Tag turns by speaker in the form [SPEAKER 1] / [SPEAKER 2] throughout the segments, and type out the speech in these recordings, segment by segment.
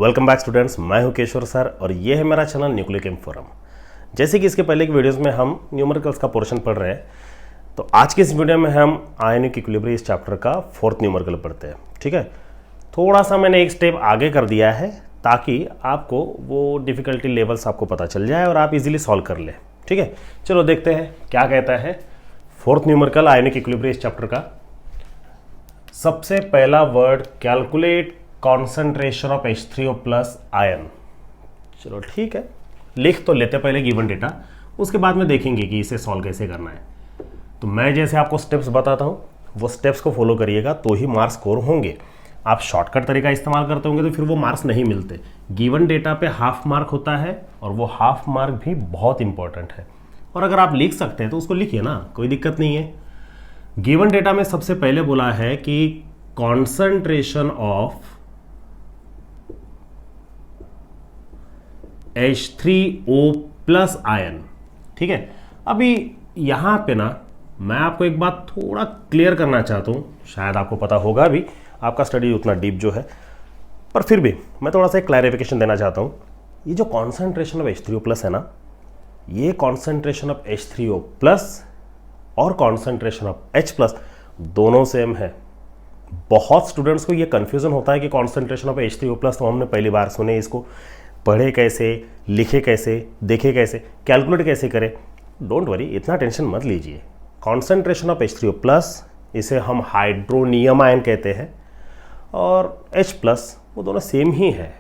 [SPEAKER 1] Welcome back students, मैं हूं Keshwar sir और ये है मेरा चैनल न्यूक्लियर केम फोरम। जैसे कि इसके पहले की वीडियोस में हम न्यूमेरिकल्स का पोर्शन पढ़ रहे हैं, तो आज के इस वीडियो में हम आयनिक इक्विलिब्रियम इस चैप्टर का 4th न्यूमेरिकल पढ़ते हैं। ठीक है, थोड़ा सा मैंने एक स्टेप आगे कर दिया है ताकि आपको वो डिफिकल्टी लेवल्स आपको पता चल जाए और आप इजीली सॉल्व कर ले। ठीक है, चलो देखते हैं क्या कहता है 4th न्यूमेरिकल आयनिक इक्विलिब्रियम इस चैप्टर का। सबसे पहला word calculate concentration of H3O plus ion. चलो ठीक है, लिख तो लेते पहले गिवन डेटा, उसके बाद में देखेंगे कि इसे सॉल्व कैसे करना है। तो मैं जैसे आपको स्टेप्स बताता हूँ वो स्टेप्स को फॉलो करिएगा तो ही मार्क्स स्कोर होंगे। आप शॉर्टकट तरीका इस्तेमाल करते होंगे तो फिर वो मार्क्स नहीं मिलते। गिवन डेटा पे हाफ मार्क होता है और वो हाफ मार्क भी बहुत इंपॉर्टेंट है। और अगर आप लिख सकते हैं तो उसको लिखिए ना, कोई दिक्कत नहीं है। गिवन डेटा में सबसे पहले बोला है कि concentration of H3O plus ion. ठीक है, अभी यहां पे ना मैं आपको एक बात थोड़ा क्लियर करना चाहता हूं, शायद आपको पता होगा भी, आपका स्टडी उतना डीप जो है, पर फिर भी मैं थोड़ा सा एक क्लैरिफिकेशन देना चाहता हूं। ये जो कॉन्सेंट्रेशन ऑफ H3O प्लस है ना, ये कॉन्सेंट्रेशन ऑफ H3O प्लस और कॉन्सेंट्रेशन ऑफ H प्लस दोनों सेम है। बहुत स्टूडेंट्स को ये कंफ्यूजन होता है कि कॉन्सेंट्रेशन ऑफ H3O प्लस तो हमने पहली बार सुने, इसको पढ़े कैसे, लिखे कैसे, देखे कैसे, कैलकुलेट कैसे करें। डोंट वरी, इतना टेंशन मत लीजिए। कॉन्सेंट्रेशन ऑफ H3O प्लस, इसे हम हाइड्रोनियम आयन कहते हैं, और H प्लस वो दोनों सेम ही है।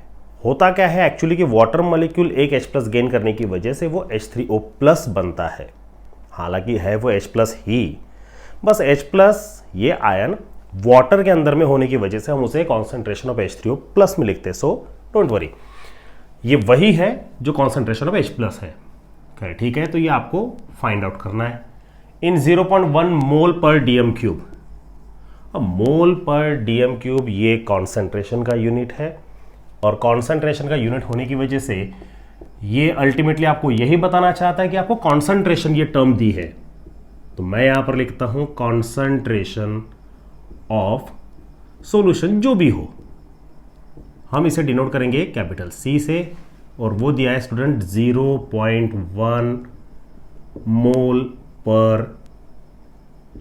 [SPEAKER 1] होता क्या है एक्चुअली कि वाटर मॉलिक्यूल एक H प्लस गेन करने की वजह से वो H3O प्लस बनता है। हालांकि है वो H प्लस ही, बस H प्लस ये आयन वाटर के अंदर में होने की वजह से हम उसे कॉन्सेंट्रेशन ऑफ H3O प्लस में लिखते हैं। सो डोंट वरी, ये वही है जो कॉन्सेंट्रेशन ऑफ H प्लस है। खैर ठीक है, तो ये आपको फाइंड आउट करना है इन 0.1 मोल पर डीएम क्यूब। अब मोल पर डीएम क्यूब ये कॉन्सेंट्रेशन का यूनिट है, और कॉन्सेंट्रेशन का यूनिट होने की वजह से ये अल्टीमेटली आपको यही बताना चाहता है कि आपको कॉन्सेंट्रेशन ये टर्म दी है। तो मैं यहां पर लिखता हूं कॉन्सेंट्रेशन ऑफ सॉल्यूशन जो भी हो, हम इसे डिनोट करेंगे कैपिटल C से, और वो दिया है स्टूडेंट 0.1 मोल पर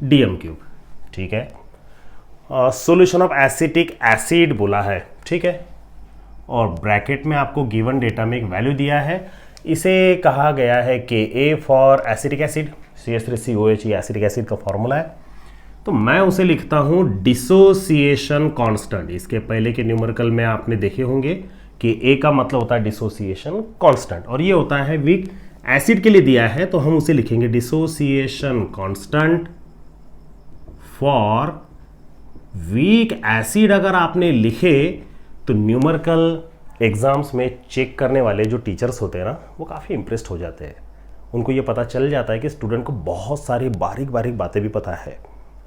[SPEAKER 1] डीएम क्यूब। ठीक है, सॉल्यूशन ऑफ एसिटिक एसिड बोला है। ठीक है, और ब्रैकेट में आपको गिवन डेटा में एक वैल्यू दिया है, इसे कहा गया है Ka for acetic acid, CH3COH ये एसिटिक एसिड का फॉर्मूला है। तो मैं उसे लिखता हूं डिसोसिएशन कांस्टेंट। इसके पहले के न्यूमेरिकल में आपने देखे होंगे कि A का मतलब होता है डिसोसिएशन कांस्टेंट, और ये होता है वीक एसिड के लिए दिया है, तो हम उसे लिखेंगे dissociation constant for weak acid. अगर आपने लिखे तो न्यूमेरिकल एग्जाम्स में चेक करने वाले जो टीचर्स होते हैं ना, वो काफ़ी इंप्रेस्ड हो जाते हैं। उनको ये पता चल जाता है कि स्टूडेंट को बहुत सारी बारीक बारीक बातें भी पता है,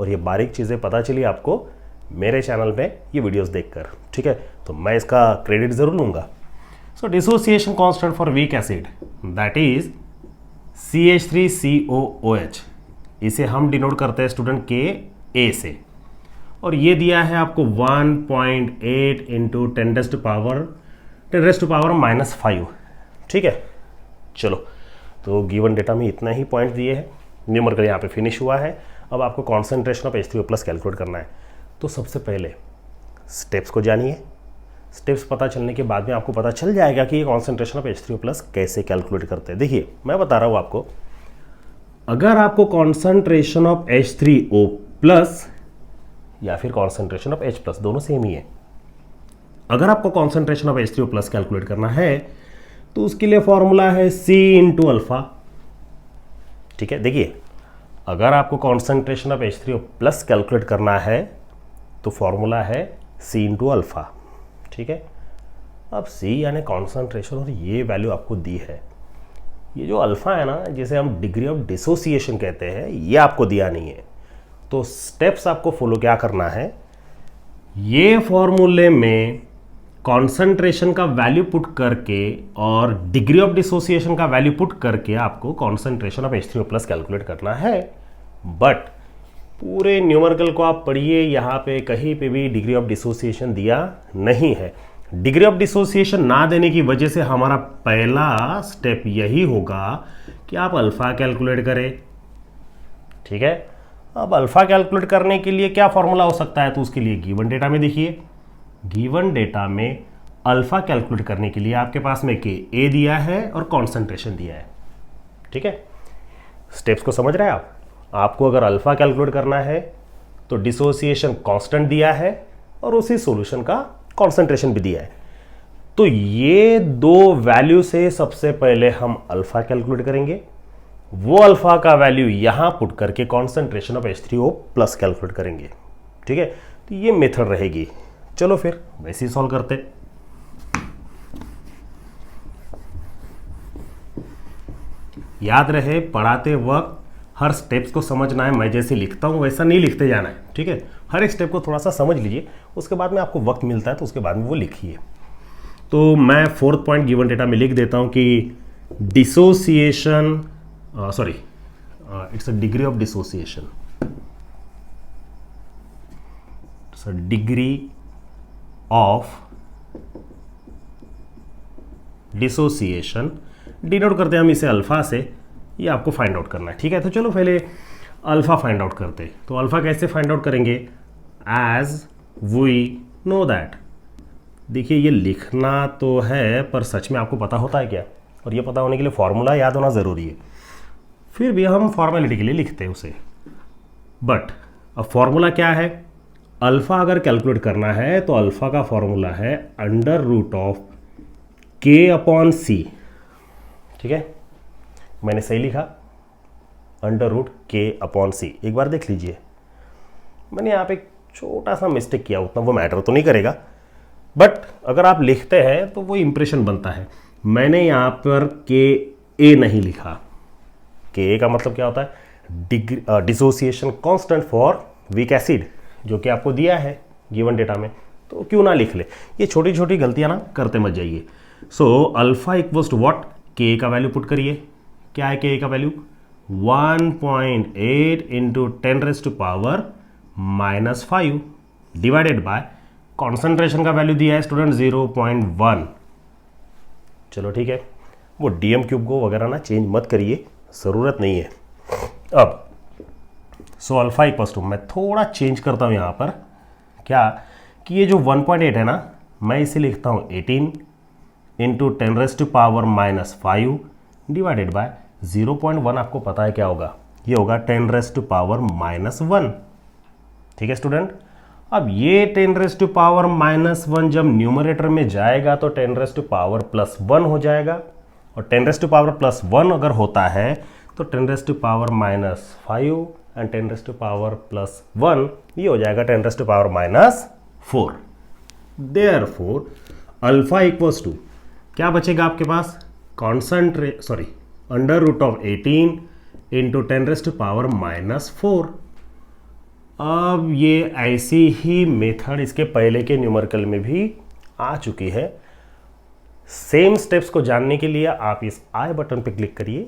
[SPEAKER 1] और ये बारीक चीज़ें पता चली आपको मेरे चैनल पे ये वीडियोस देखकर। ठीक है, तो मैं इसका क्रेडिट ज़रूर लूँगा। So dissociation constant for weak acid that is CH3COOH, इसे हम डिनोट करते हैं स्टूडेंट Ka से, और ये दिया है आपको 1.8 इंटू 10 टू पावर -5। ठीक है, चलो, तो गिवन डेटा में इतना ही पॉइंट दिए हैं, न्यूमेरिकल यहाँ पे फिनिश हुआ है। अब आपको concentration of H3O plus calculate करना है। तो सबसे पहले स्टेप्स को जानिए। स्टेप्स पता चलने के बाद में आपको पता चल जाएगा कि ये कॉन्सेंट्रेशन ऑफ H3O प्लस कैसे कैलकुलेट करते हैं। देखिए, मैं बता रहा हूँ आपको, अगर आपको कॉन्सेंट्रेशन ऑफ H3O प्लस या फिर कॉन्सेंट्रेशन ऑफ H प्लस, दोनों सेम ही है, अगर आपको concentration of H3O plus calculate करना है तो उसके लिए फॉर्मूला है C इंटू अल्फा। ठीक है, देखिए, अगर आपको concentration of H3O plus calculate करना है तो फॉर्मूला है C इंटू अल्फा। ठीक है, अब C यानी कॉन्सेंट्रेशन, और ये वैल्यू आपको दी है। ये जो अल्फा है ना, जिसे हम डिग्री ऑफ डिसोसिएशन कहते हैं, ये आपको दिया नहीं है। तो स्टेप्स आपको फॉलो क्या करना है, ये फॉर्मूले में कॉन्सेंट्रेशन का वैल्यू पुट करके और डिग्री ऑफ डिसोसिएशन का वैल्यू पुट करके आपको concentration of H3O plus calculate करना है। बट पूरे न्यूमेरिकल को आप पढ़िए, यहाँ पे कहीं पे भी डिग्री ऑफ डिसोसिएशन दिया नहीं है। डिग्री ऑफ डिसोसिएशन ना देने की वजह से हमारा पहला स्टेप यही होगा कि आप अल्फा कैलकुलेट करें। ठीक है, अब अल्फा कैलकुलेट करने के लिए क्या फॉर्मूला हो सकता है, तो उसके लिए गिवन डेटा में देखिए, गिवन डेटा में अल्फा कैलकुलेट करने के लिए आपके पास में के ए दिया है और कॉन्सेंट्रेशन दिया है। ठीक है, स्टेप्स को समझ रहे हैं आप। आपको अगर अल्फा कैलकुलेट करना है तो डिसोसिएशन कांस्टेंट दिया है और उसी सॉल्यूशन का कॉन्सेंट्रेशन भी दिया है। तो ये दो वैल्यू से सबसे पहले हम अल्फा कैलकुलेट करेंगे, वो अल्फा का वैल्यू यहां पुट करके concentration of H3O plus calculate करेंगे। ठीक है, तो ये मेथड रहेगी। चलो फिर वैसे ही सॉल्व करते। याद रहे पढ़ाते वक्त हर स्टेप्स को समझना है। मैं जैसे लिखता हूं वैसा नहीं लिखते जाना है। ठीक है, हर एक स्टेप को थोड़ा सा समझ लीजिए, उसके बाद में आपको वक्त मिलता है तो उसके बाद में वो लिखिए। तो मैं फोर्थ पॉइंट गिवन डेटा में लिख देता हूं कि dissociation it's a degree of dissociation. It's a degree of dissociation. Denote करते हैं हम इसे अल्फा से, ये आपको फाइंड आउट करना है। ठीक है, तो चलो पहले अल्फा फाइंड आउट करते हैं। तो अल्फा कैसे फाइंड आउट करेंगे, एज वी नो दैट। देखिए ये लिखना तो है पर सच में आपको पता होता है क्या, और ये पता होने के लिए फॉर्मूला याद होना ज़रूरी है। फिर भी हम फॉर्मेलिटी के लिए लिखते हैं उसे। बट अब फॉर्मूला क्या है, अल्फा अगर कैलकुलेट करना है तो अल्फा का फॉर्मूला है अंडर रूट ऑफ के अपॉन सी। ठीक है, मैंने सही लिखा, अंडर रूट के अपॉन सी। एक बार देख लीजिए, मैंने यहाँ पे एक छोटा सा मिस्टेक किया, उतना वो मैटर तो नहीं करेगा, बट अगर आप लिखते हैं तो वो इंप्रेशन बनता है। मैंने यहाँ पर के ए नहीं लिखा। के ए का मतलब क्या होता है, dissociation constant for weak acid, जो कि आपको दिया है गिवन डेटा में, तो क्यों ना लिख ले। ये छोटी छोटी गलतियां ना करते मत जाइए। So alpha equals to what, K A का वैल्यू पुट करिए। क्या है के ए का value, 1.8 into 10⁻⁻5 divided by concentration का वैल्यू दिया है स्टूडेंट 0.1। चलो ठीक है, वो डीएम क्यूब को वगैरह ना चेंज मत करिए, ज़रूरत नहीं है। अब सो अल्फा इक्वल्स टू, मैं थोड़ा चेंज करता हूँ यहाँ पर, क्या कि ये जो 1.8 है ना, मैं इसे लिखता हूँ 18 इंटू 10⁻⁻5 डिवाइडेड बाय 0.1। आपको पता है क्या होगा, ये होगा 10⁻⁻1। ठीक है स्टूडेंट, अब ये 10⁻⁻1 जब न्यूमरेटर में जाएगा तो 10⁻+1 हो जाएगा, और 10⁻+1 अगर होता है तो 10⁻⁻5 एंड 10⁻+1 ये हो जाएगा 10⁻⁻4। देयरफॉर अल्फा इक्वल्स टू क्या बचेगा आपके पास, अंडर रूट ऑफ 18 इंटू 10⁻⁻4। अब ये ऐसी ही मेथड इसके पहले के न्यूमेरिकल में भी आ चुकी है। सेम स्टेप्स को जानने के लिए आप इस आई बटन पे क्लिक करिए,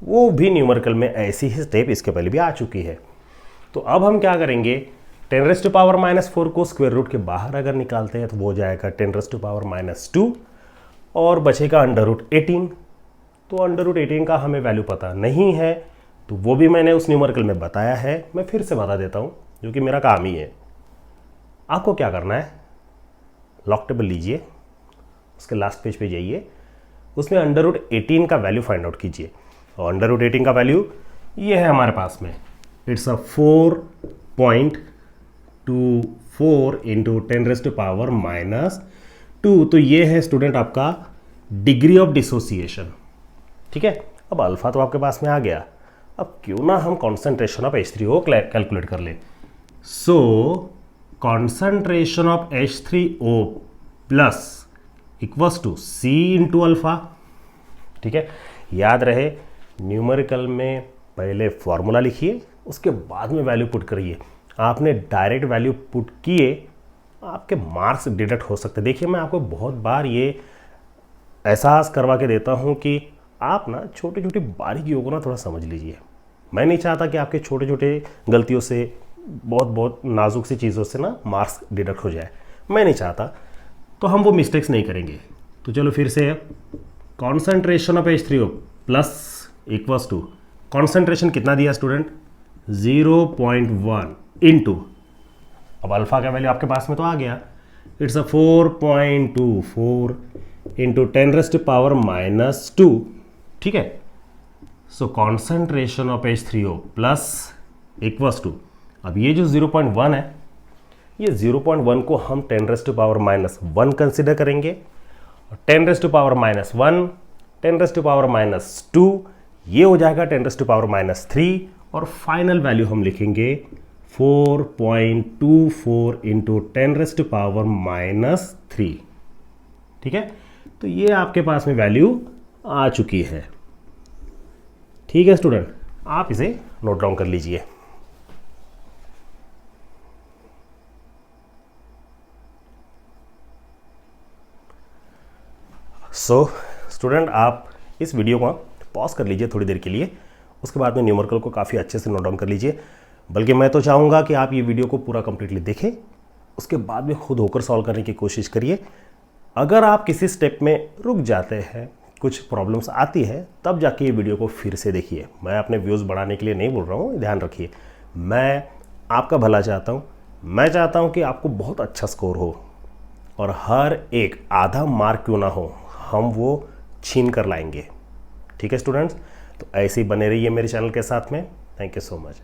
[SPEAKER 1] वो भी न्यूमेरिकल में ऐसी ही स्टेप इसके पहले भी आ चुकी है। तो अब हम क्या करेंगे, 10⁻⁻4 को स्क्वायर रूट के बाहर अगर निकालते हैं तो वो हो जाएगा 10⁻⁻2 और बचेगा अंडर रूट 18। तो अंडर रूट 18 का हमें वैल्यू पता नहीं है, तो वो भी मैंने उस न्यूमेरिकल में बताया है, मैं फिर से बता देता हूँ जो कि मेरा काम ही है। आपको क्या करना है, लॉक टेबल लीजिए, उसके लास्ट पेज पे जाइए, उसमें अंडर रूट 18 का वैल्यू फाइंड आउट कीजिए। और अंडर रूट 18 का वैल्यू ये है हमारे पास में, इट्स अ 4.24 इंटू 10⁻⁻2। तो ये है स्टूडेंट आपका डिग्री ऑफ डिसोसिएशन। ठीक है, अब अल्फा तो आपके पास में आ गया, अब क्यों ना हम कॉन्सेंट्रेशन ऑफ H3O कैलकुलेट कर ले। So concentration of H3O plus equals to C into alpha. ठीक है, याद रहे न्यूमेरिकल में पहले फॉर्मूला लिखिए, उसके बाद में वैल्यू पुट करिए। आपने डायरेक्ट वैल्यू पुट किए, आपके मार्क्स डिडक्ट हो सकते। देखिए मैं आपको बहुत बार ये एहसास करवा के देता हूँ कि आप ना छोटी छोटी बारीकियों को ना थोड़ा समझ लीजिए। मैं नहीं चाहता कि आपके छोटे छोटे गलतियों से, बहुत नाजुक सी चीज़ों से ना मार्क्स डिडक्ट हो जाए, मैं नहीं चाहता। तो हम वो मिस्टेक्स नहीं करेंगे। तो चलो फिर से, concentration of H3O plus equals to, concentration कितना दिया स्टूडेंट, 0.1 इंटू, अब अल्फा का वैल्यू आपके पास में तो आ गया, इट्स अ 4.24 इंटू 10⁻⁻², ठीक है। So concentration of H3O plus equals to, अब ये जो 0.1 है, ये 0.1 को हम 10⁻⁻1 कंसिडर करेंगे, और 10⁻⁻1 10⁻⁻2 ये हो जाएगा 10⁻⁻3, और फाइनल वैल्यू हम लिखेंगे 4.24 इंटू 10⁻⁻3, ठीक है। तो ये आपके पास में वैल्यू आ चुकी है, ठीक है स्टूडेंट, आप इसे नोट डाउन कर लीजिए। सो स्टूडेंट, आप इस वीडियो को पॉज कर लीजिए थोड़ी देर के लिए, उसके बाद में न्यूमेरिकल को काफ़ी अच्छे से नोट डाउन कर लीजिए। बल्कि मैं तो चाहूँगा कि आप ये वीडियो को पूरा कंप्लीटली देखें, उसके बाद में खुद होकर सॉल्व करने की कोशिश करिए। अगर आप किसी स्टेप में रुक जाते हैं, कुछ प्रॉब्लम्स आती है, तब जाके ये वीडियो को फिर से देखिए। मैं अपने व्यूज़ बढ़ाने के लिए नहीं बोल रहा हूँ, ध्यान रखिए, मैं आपका भला चाहता हूँ। मैं चाहता हूँ कि आपको बहुत अच्छा स्कोर हो, और हर एक आधा मार्क क्यों ना हो, हम वो छीन कर लाएंगे, ठीक है स्टूडेंट्स। तो ऐसे ही बने रहिए मेरे चैनल के साथ में। Thank you so much.